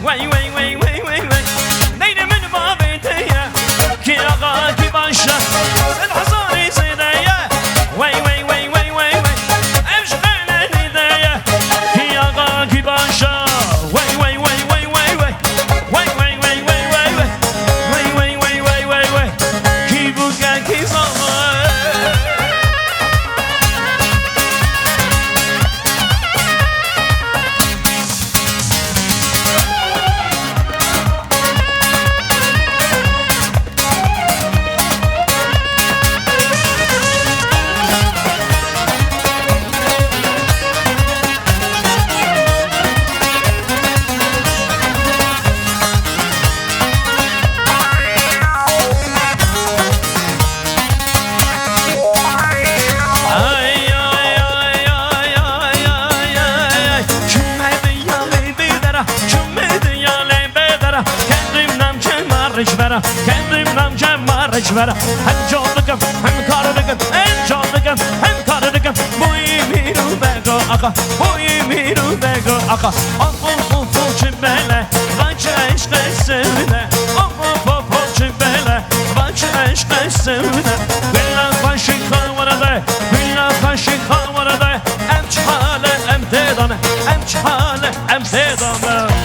وای وای وای وای وای وای نیل من بابیته کی آقا کی باشه صد هزاری زیده وای وای وای وای وای وای عشق ندیده کی آقا کی باشه وای وای وای وای وای وای وای وای وای وای وای وای وای وای وای وای کی بوگه کی زامه Kendim namcam marış vera hem canlıkım hem karılıkım hem canlıkım hem karılıkım bu imiru bego aka bu imiru bego aka Afu çimbele Vaçı eşte sevine Afu çimbele Vaçı eşte sevine Billa faşin kavarada Billa faşin kavarada Em çhale em dedane Em çhale em dedane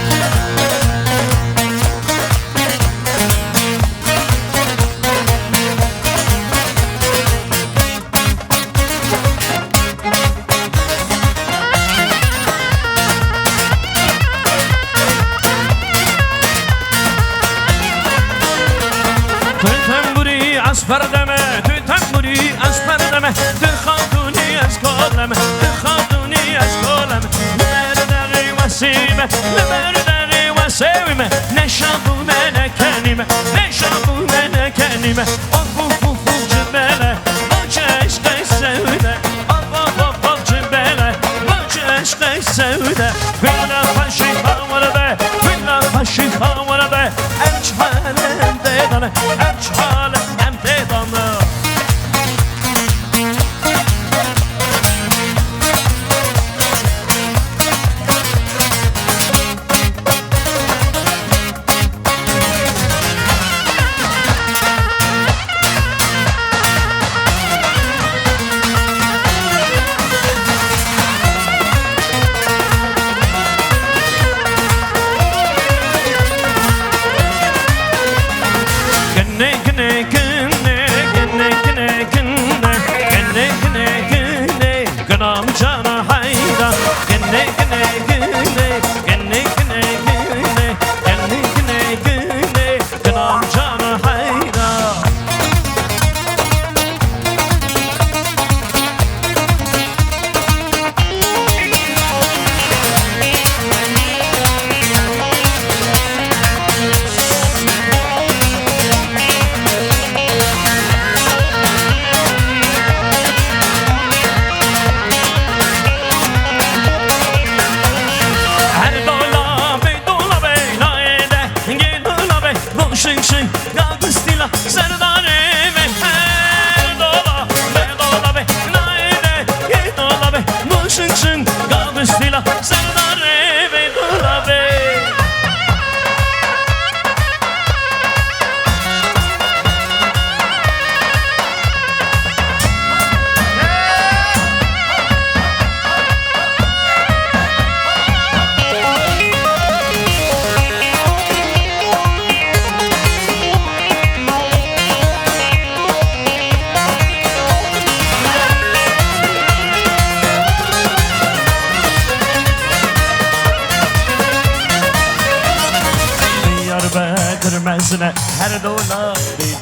پردمه تو تنبوری از پردمه تو خاتونی از کالمه تو خاتونی از کالمه لبردقی وسیمه لبردقی وسیمه نشابونه نکنیمه نشابونه نکنیمه آفو جبله باچه عشق سوده آفو جبله باچه عشق سوده بینا فشی خامرده بینا فشی خامرده امچحاله هم دیدانه امچحاله her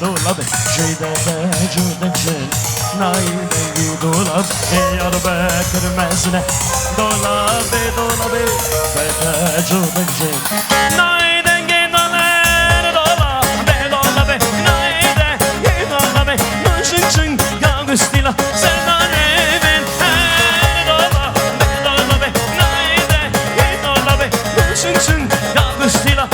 dolabı şeyde vücudun nailegi dolab yar bekirmezine dolabı vücudun nailegi dolabı nailegi dolabı nuşun gagustila serdaneven dolabı nailegi dolabı nuşun gagustila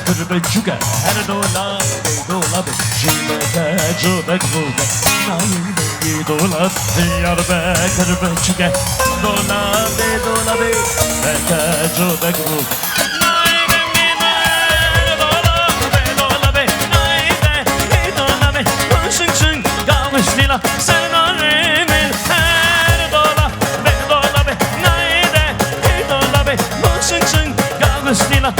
Kırbe çüke her dola be Jime ke cübek buke Nayi dola Yar be kırbe çüke Dola be Beke cübek buke Sen arimin her dola be nay de dola be şın şın kalmış dila.